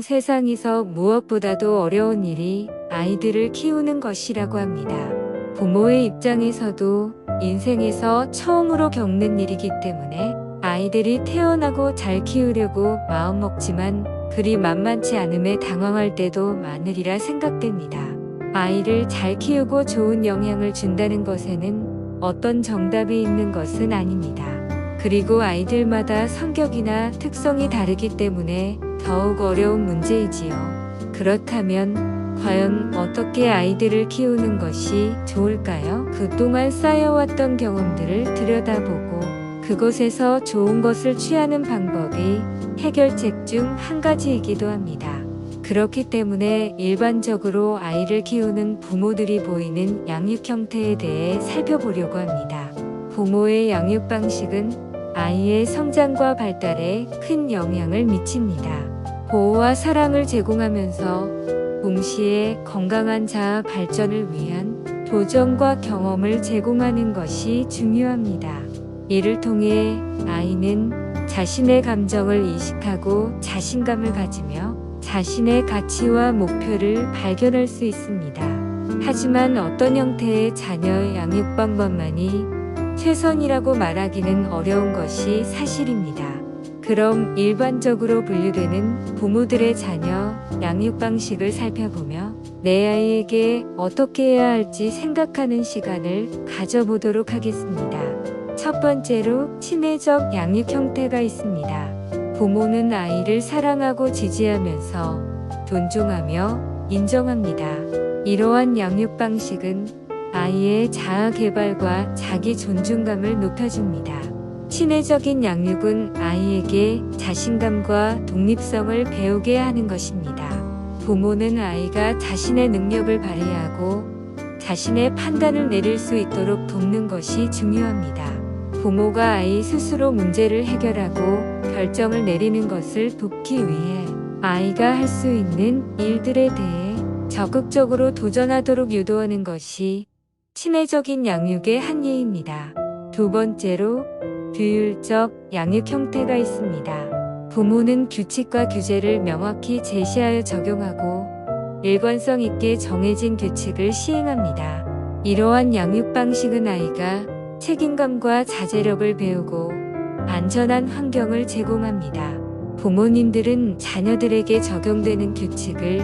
세상에서 무엇보다도 어려운 일이 아이들을 키우는 것이라고 합니다. 부모의 입장에서도 인생에서 처음으로 겪는 일이기 때문에 아이들이 태어나고 잘 키우려고 마음먹지만 그리 만만치 않음에 당황할 때도 많으리라 생각됩니다. 아이를 잘 키우고 좋은 영향을 준다는 것에는 어떤 정답이 있는 것은 아닙니다. 그리고 아이들마다 성격이나 특성이 다르기 때문에 더욱 어려운 문제이지요. 그렇다면 과연 어떻게 아이들을 키우는 것이 좋을까요? 그동안 쌓여왔던 경험들을 들여다보고 그것에서 좋은 것을 취하는 방법이 해결책 중 한 가지이기도 합니다. 그렇기 때문에 일반적으로 아이를 키우는 부모들이 보이는 양육 형태에 대해 살펴보려고 합니다. 부모의 양육 방식은 아이의 성장과 발달에 큰 영향을 미칩니다. 보호와 사랑을 제공하면서 동시에 건강한 자아 발전을 위한 도전과 경험을 제공하는 것이 중요합니다. 이를 통해 아이는 자신의 감정을 인식하고 자신감을 가지며 자신의 가치와 목표를 발견할 수 있습니다. 하지만 어떤 형태의 자녀 양육 방법만이 최선이라고 말하기는 어려운 것이 사실입니다. 그럼 일반적으로 분류되는 부모들의 자녀 양육 방식을 살펴보며 내 아이에게 어떻게 해야 할지 생각하는 시간을 가져보도록 하겠습니다. 첫 번째로 친해적 양육 형태가 있습니다. 부모는 아이를 사랑하고 지지하면서 존중하며 인정합니다. 이러한 양육 방식은 아이의 자아 개발과 자기 존중감을 높여줍니다. 친해적인 양육은 아이에게 자신감과 독립성을 배우게 하는 것입니다. 부모는 아이가 자신의 능력을 발휘하고 자신의 판단을 내릴 수 있도록 돕는 것이 중요합니다. 부모가 아이 스스로 문제를 해결하고 결정을 내리는 것을 돕기 위해 아이가 할 수 있는 일들에 대해 적극적으로 도전하도록 유도하는 것이 친해적인 양육의 한 예입니다. 두 번째로 규율적 양육 형태가 있습니다. 부모는 규칙과 규제를 명확히 제시하여 적용하고 일관성 있게 정해진 규칙을 시행합니다. 이러한 양육 방식은 아이가 책임감과 자제력을 배우고 안전한 환경을 제공합니다. 부모님들은 자녀들에게 적용되는 규칙을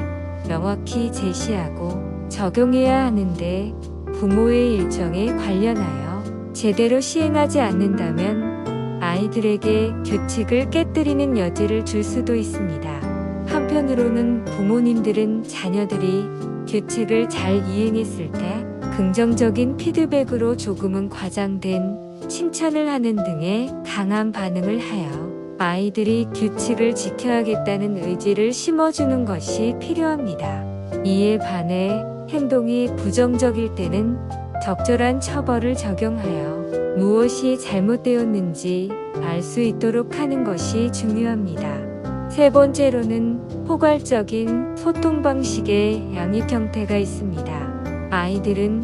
명확히 제시하고 적용해야 하는데 부모의 일정에 관련하여 제대로 시행하지 않는다면 아이들에게 규칙을 깨뜨리는 여지를 줄 수도 있습니다. 한편으로는 부모님들은 자녀들이 규칙을 잘 이행했을 때 긍정적인 피드백으로 조금은 과장된 칭찬을 하는 등의 강한 반응을 하여 아이들이 규칙을 지켜야겠다는 의지를 심어주는 것이 필요합니다. 이에 반해 행동이 부정적일 때는 적절한 처벌을 적용하여 무엇이 잘못되었는지 알 수 있도록 하는 것이 중요합니다. 세 번째로는 포괄적인 소통 방식의 양육 형태가 있습니다. 아이들은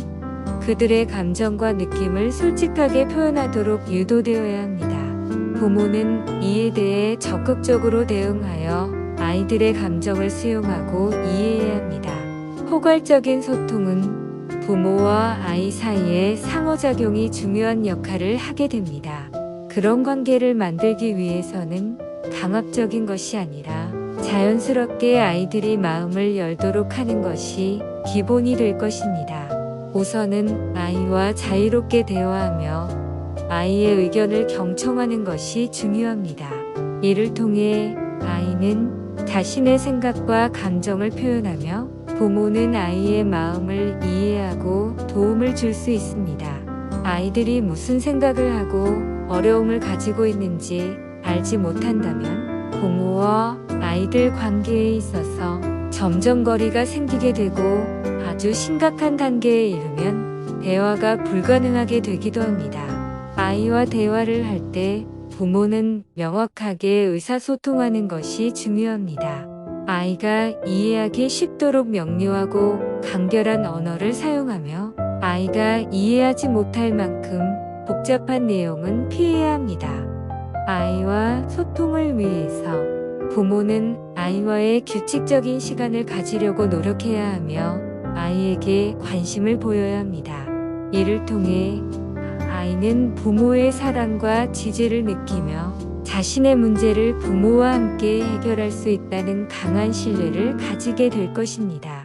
그들의 감정과 느낌을 솔직하게 표현하도록 유도되어야 합니다. 부모는 이에 대해 적극적으로 대응하여 아이들의 감정을 수용하고 이해해야 합니다. 포괄적인 소통은 부모와 아이 사이의 상호작용이 중요한 역할을 하게 됩니다. 그런 관계를 만들기 위해서는 강압적인 것이 아니라 자연스럽게 아이들이 마음을 열도록 하는 것이 기본이 될 것입니다. 우선은 아이와 자유롭게 대화하며 아이의 의견을 경청하는 것이 중요합니다. 이를 통해 아이는 자신의 생각과 감정을 표현하며 부모는 아이의 마음을 이해하고 도움을 줄 수 있습니다. 아이들이 무슨 생각을 하고 어려움을 가지고 있는지 알지 못한다면 부모와 아이들 관계에 있어서 점점 거리가 생기게 되고 아주 심각한 단계에 이르면 대화가 불가능하게 되기도 합니다. 아이와 대화를 할 때 부모는 명확하게 의사소통하는 것이 중요합니다. 아이가 이해하기 쉽도록 명료하고 간결한 언어를 사용하며 아이가 이해하지 못할 만큼 복잡한 내용은 피해야 합니다. 아이와 소통을 위해서 부모는 아이와의 규칙적인 시간을 가지려고 노력해야 하며 아이에게 관심을 보여야 합니다. 이를 통해 아이는 부모의 사랑과 지지를 느끼며 자신의 문제를 부모와 함께 해결할 수 있다는 강한 신뢰를 가지게 될 것입니다.